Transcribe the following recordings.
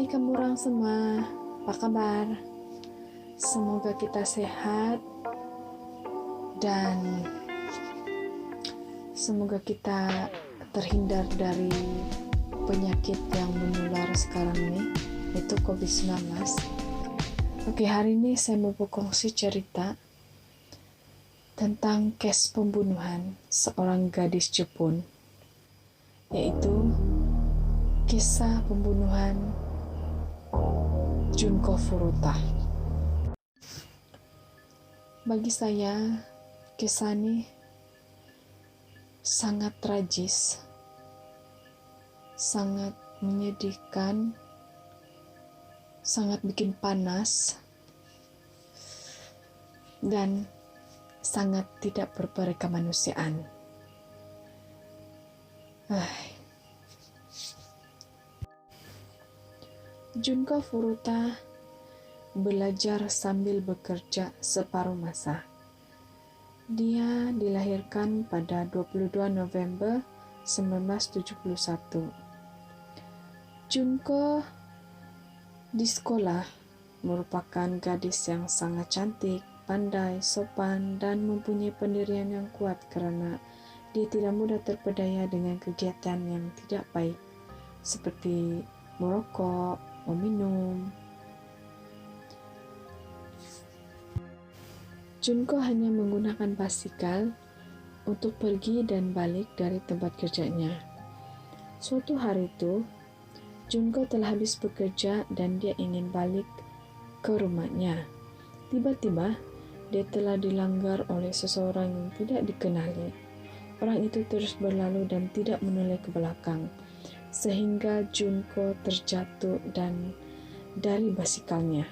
Hai kamu orang semua, apa kabar? Semoga kita sehat dan semoga kita terhindar dari penyakit yang menular sekarang ini, yaitu COVID-19. Oke, hari ini saya mau berkongsi cerita tentang case pembunuhan seorang gadis Jepun, yaitu kisah pembunuhan Junko Furuta. Bagi saya, kisah ini sangat tragis, sangat menyedihkan, sangat bikin panas, dan sangat tidak berkemanusiaan. Junko Furuta belajar sambil bekerja separuh masa. Dia dilahirkan pada 22 November 1971. Junko di sekolah merupakan gadis yang sangat cantik, pandai, sopan, dan mempunyai pendirian yang kuat karena dia tidak mudah terpedaya dengan kegiatan yang tidak baik seperti merokok, meminum. Junko hanya menggunakan basikal untuk pergi dan balik dari tempat kerjanya. Suatu hari itu, Junko telah habis bekerja dan dia ingin balik ke rumahnya. Tiba-tiba, dia telah dilanggar oleh seseorang yang tidak dikenali. Orang itu terus berlalu dan tidak menoleh ke belakang, sehingga Junko terjatuh dari basikalnya.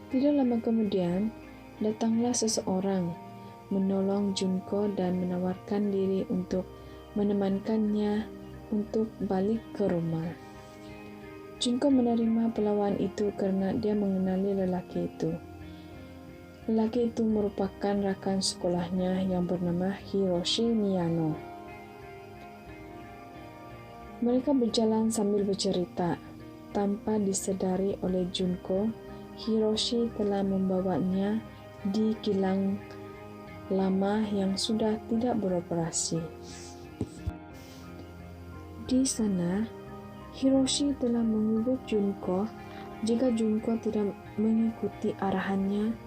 Tidak lama kemudian, datanglah seseorang menolong Junko dan menawarkan diri untuk menemankannya untuk balik ke rumah. Junko menerima perlawanan itu karena dia mengenali lelaki itu. Lelaki itu merupakan rakan sekolahnya yang bernama Hiroshi Miyano. Mereka berjalan sambil bercerita. Tanpa disadari oleh Junko, Hiroshi telah membawanya di kilang lama yang sudah tidak beroperasi. Di sana, Hiroshi telah mengutuk Junko. Jika Junko tidak mengikuti arahannya,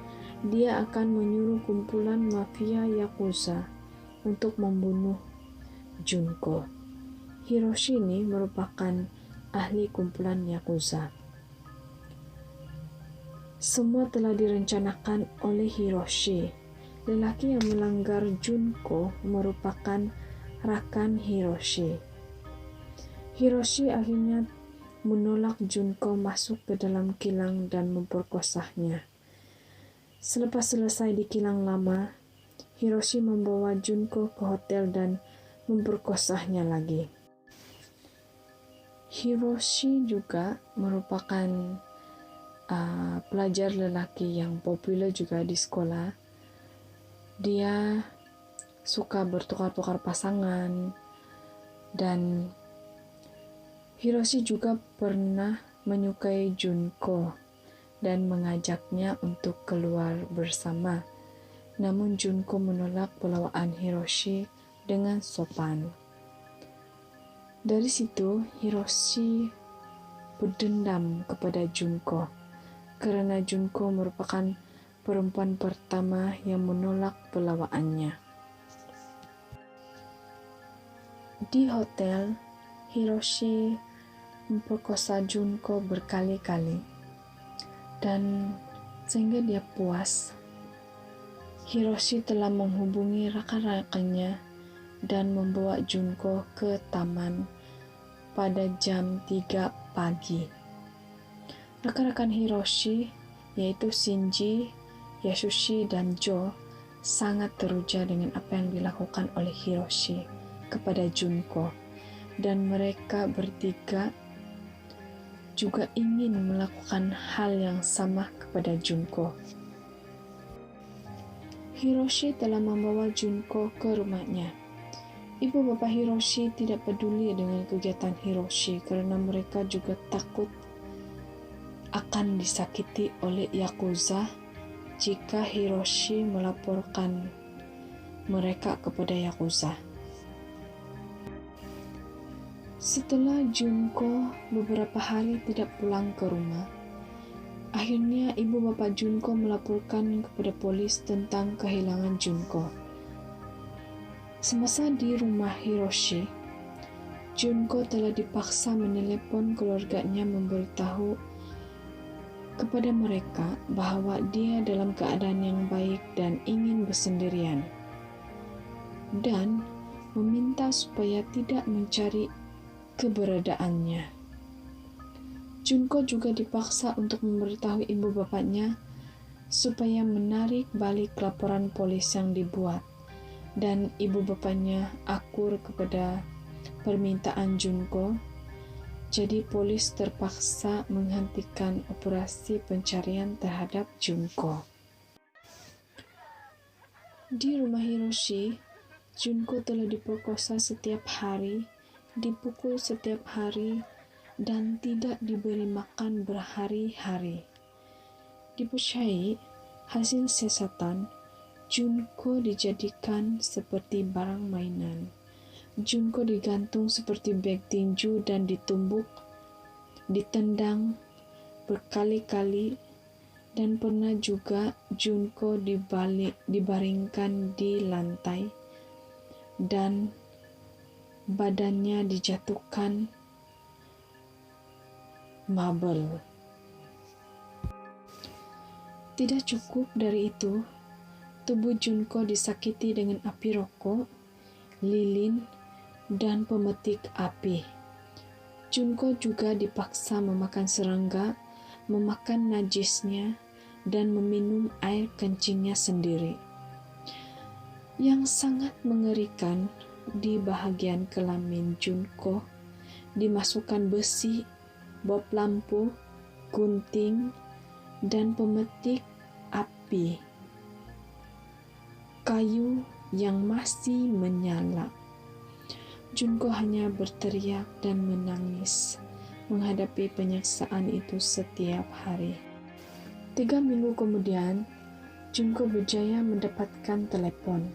dia akan menyuruh kumpulan mafia Yakuza untuk membunuh Junko. Hiroshi ini merupakan ahli kumpulan Yakuza. Semua telah direncanakan oleh Hiroshi. Lelaki yang melanggar Junko merupakan rakan Hiroshi. Hiroshi akhirnya menolak Junko masuk ke dalam kilang dan memperkosanya. Selepas selesai di kilang lama, Hiroshi membawa Junko ke hotel dan memperkosanya lagi. Hiroshi juga merupakan pelajar lelaki yang populer juga di sekolah. Dia suka bertukar-tukar pasangan, dan Hiroshi juga pernah menyukai Junko dan mengajaknya untuk keluar bersama. Namun Junko menolak pelawaan Hiroshi dengan sopan. Dari situ, Hiroshi berdendam kepada Junko karena Junko merupakan perempuan pertama yang menolak pelawaannya. Di hotel, Hiroshi memperkosa Junko berkali-kali, dan sehingga dia puas, Hiroshi telah menghubungi rakan-rakannya dan membawa Junko ke taman pada jam 3 pagi. Rekan-rekan Hiroshi, yaitu Shinji, Yasushi, dan Jo, sangat teruja dengan apa yang dilakukan oleh Hiroshi kepada Junko, dan mereka bertiga juga ingin melakukan hal yang sama kepada Junko. Hiroshi telah membawa Junko ke rumahnya. Ibu bapak Hiroshi tidak peduli dengan kegiatan Hiroshi karena mereka juga takut akan disakiti oleh Yakuza jika Hiroshi melaporkan mereka kepada Yakuza. Setelah Junko beberapa hari tidak pulang ke rumah, akhirnya ibu bapak Junko melaporkan kepada polis tentang kehilangan Junko. Semasa di rumah Hiroshi, Junko telah dipaksa menelepon keluarganya memberitahu kepada mereka bahwa dia dalam keadaan yang baik dan ingin bersendirian, dan meminta supaya tidak mencari keberadaannya. Junko juga dipaksa untuk memberitahu ibu bapaknya supaya menarik balik laporan polis yang dibuat, dan ibu bapaknya akur kepada permintaan Junko. Jadi polis terpaksa menghentikan operasi pencarian terhadap Junko. Di rumah Hiroshi, Junko telah diperkosa setiap hari, dipukul setiap hari, dan tidak diberi makan berhari-hari. Dipercayai hasil siasatan, Junko dijadikan seperti barang mainan. Junko digantung seperti beg tinju dan ditumbuk, ditendang berkali-kali, dan pernah juga Junko dibaringkan di lantai dan badannya dijatuhkan mabel. Tidak cukup dari itu, tubuh Junko disakiti dengan api rokok, lilin, dan pemetik api. Junko juga dipaksa memakan serangga, memakan najisnya, dan meminum air kencingnya sendiri. Yang sangat mengerikan, di bahagian kelamin Junko dimasukkan besi, bob lampu, gunting, dan pemetik api kayu yang masih menyala. Junko hanya berteriak dan menangis menghadapi penyiksaan itu setiap hari. 3 minggu kemudian, Junko berjaya mendapatkan telepon.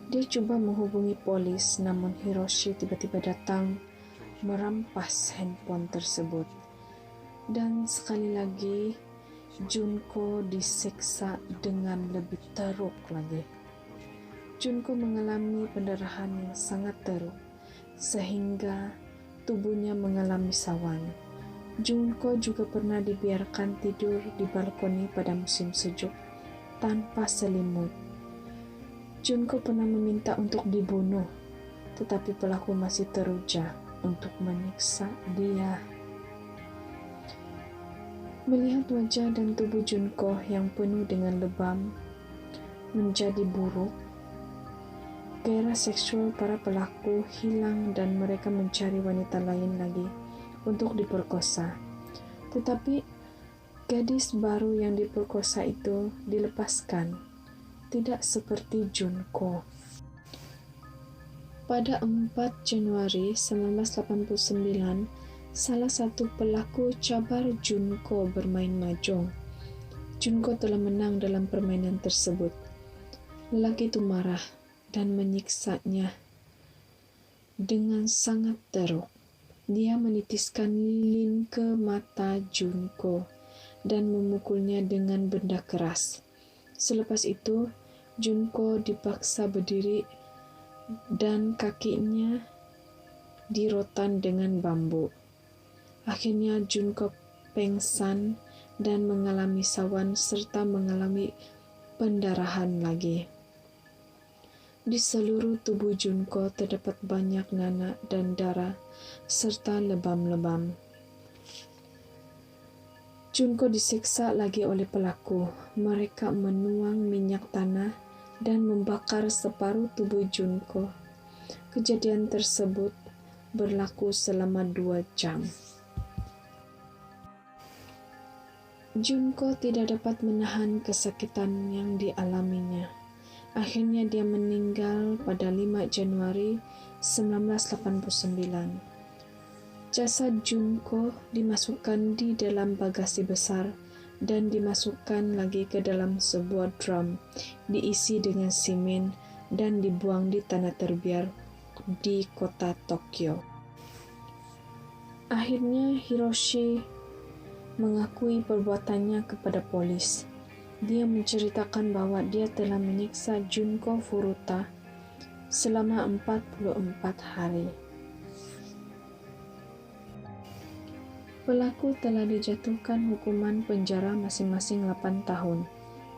Dia coba menghubungi polis, namun Hiroshi tiba-tiba datang merampas handphone tersebut. Dan sekali lagi, Junko disiksa dengan lebih teruk lagi. Junko mengalami pendarahan yang sangat teruk, sehingga tubuhnya mengalami sawan. Junko juga pernah dibiarkan tidur di balkoni pada musim sejuk tanpa selimut. Junko pernah meminta untuk dibunuh, tetapi pelaku masih teruja untuk menyiksa dia. Melihat wajah dan tubuh Junko yang penuh dengan lebam menjadi buruk, gairah seksual para pelaku hilang dan mereka mencari wanita lain lagi untuk diperkosa. Tetapi gadis baru yang diperkosa itu dilepaskan, tidak seperti Junko. Pada 4 Januari 1989, salah satu pelaku cabar Junko bermain mahjong. Junko telah menang dalam permainan tersebut. Lelaki itu marah dan menyiksanya dengan sangat teruk. Dia menitiskan lilin ke mata Junko dan memukulnya dengan benda keras. Selepas itu, Junko dipaksa berdiri dan kakinya dirotan dengan bambu. Akhirnya Junko pingsan dan mengalami sawan serta mengalami pendarahan lagi. Di seluruh tubuh Junko terdapat banyak nanah dan darah serta lebam-lebam. Junko disiksa lagi oleh pelaku. Mereka menuang minyak tanah dan membakar separuh tubuh Junko. Kejadian tersebut berlaku selama 2 jam. Junko tidak dapat menahan kesakitan yang dialaminya. Akhirnya dia meninggal pada 5 Januari 1989. Jasad Junko dimasukkan di dalam bagasi besar dan dimasukkan lagi ke dalam sebuah drum, diisi dengan simen dan dibuang di tanah terbiar di kota Tokyo. Akhirnya Hiroshi mengakui perbuatannya kepada polis. Dia menceritakan bahwa dia telah menyiksa Junko Furuta selama 44 hari. Pelaku telah dijatuhkan hukuman penjara masing-masing 8 tahun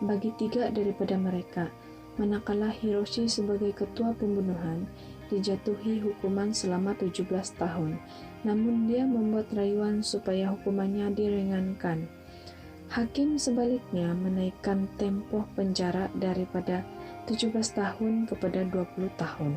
bagi 3 daripada mereka, manakala Hiroshi sebagai ketua pembunuhan dijatuhi hukuman selama 17 tahun, namun dia membuat rayuan supaya hukumannya diringankan. Hakim sebaliknya menaikkan tempoh penjara daripada 17 tahun kepada 20 tahun.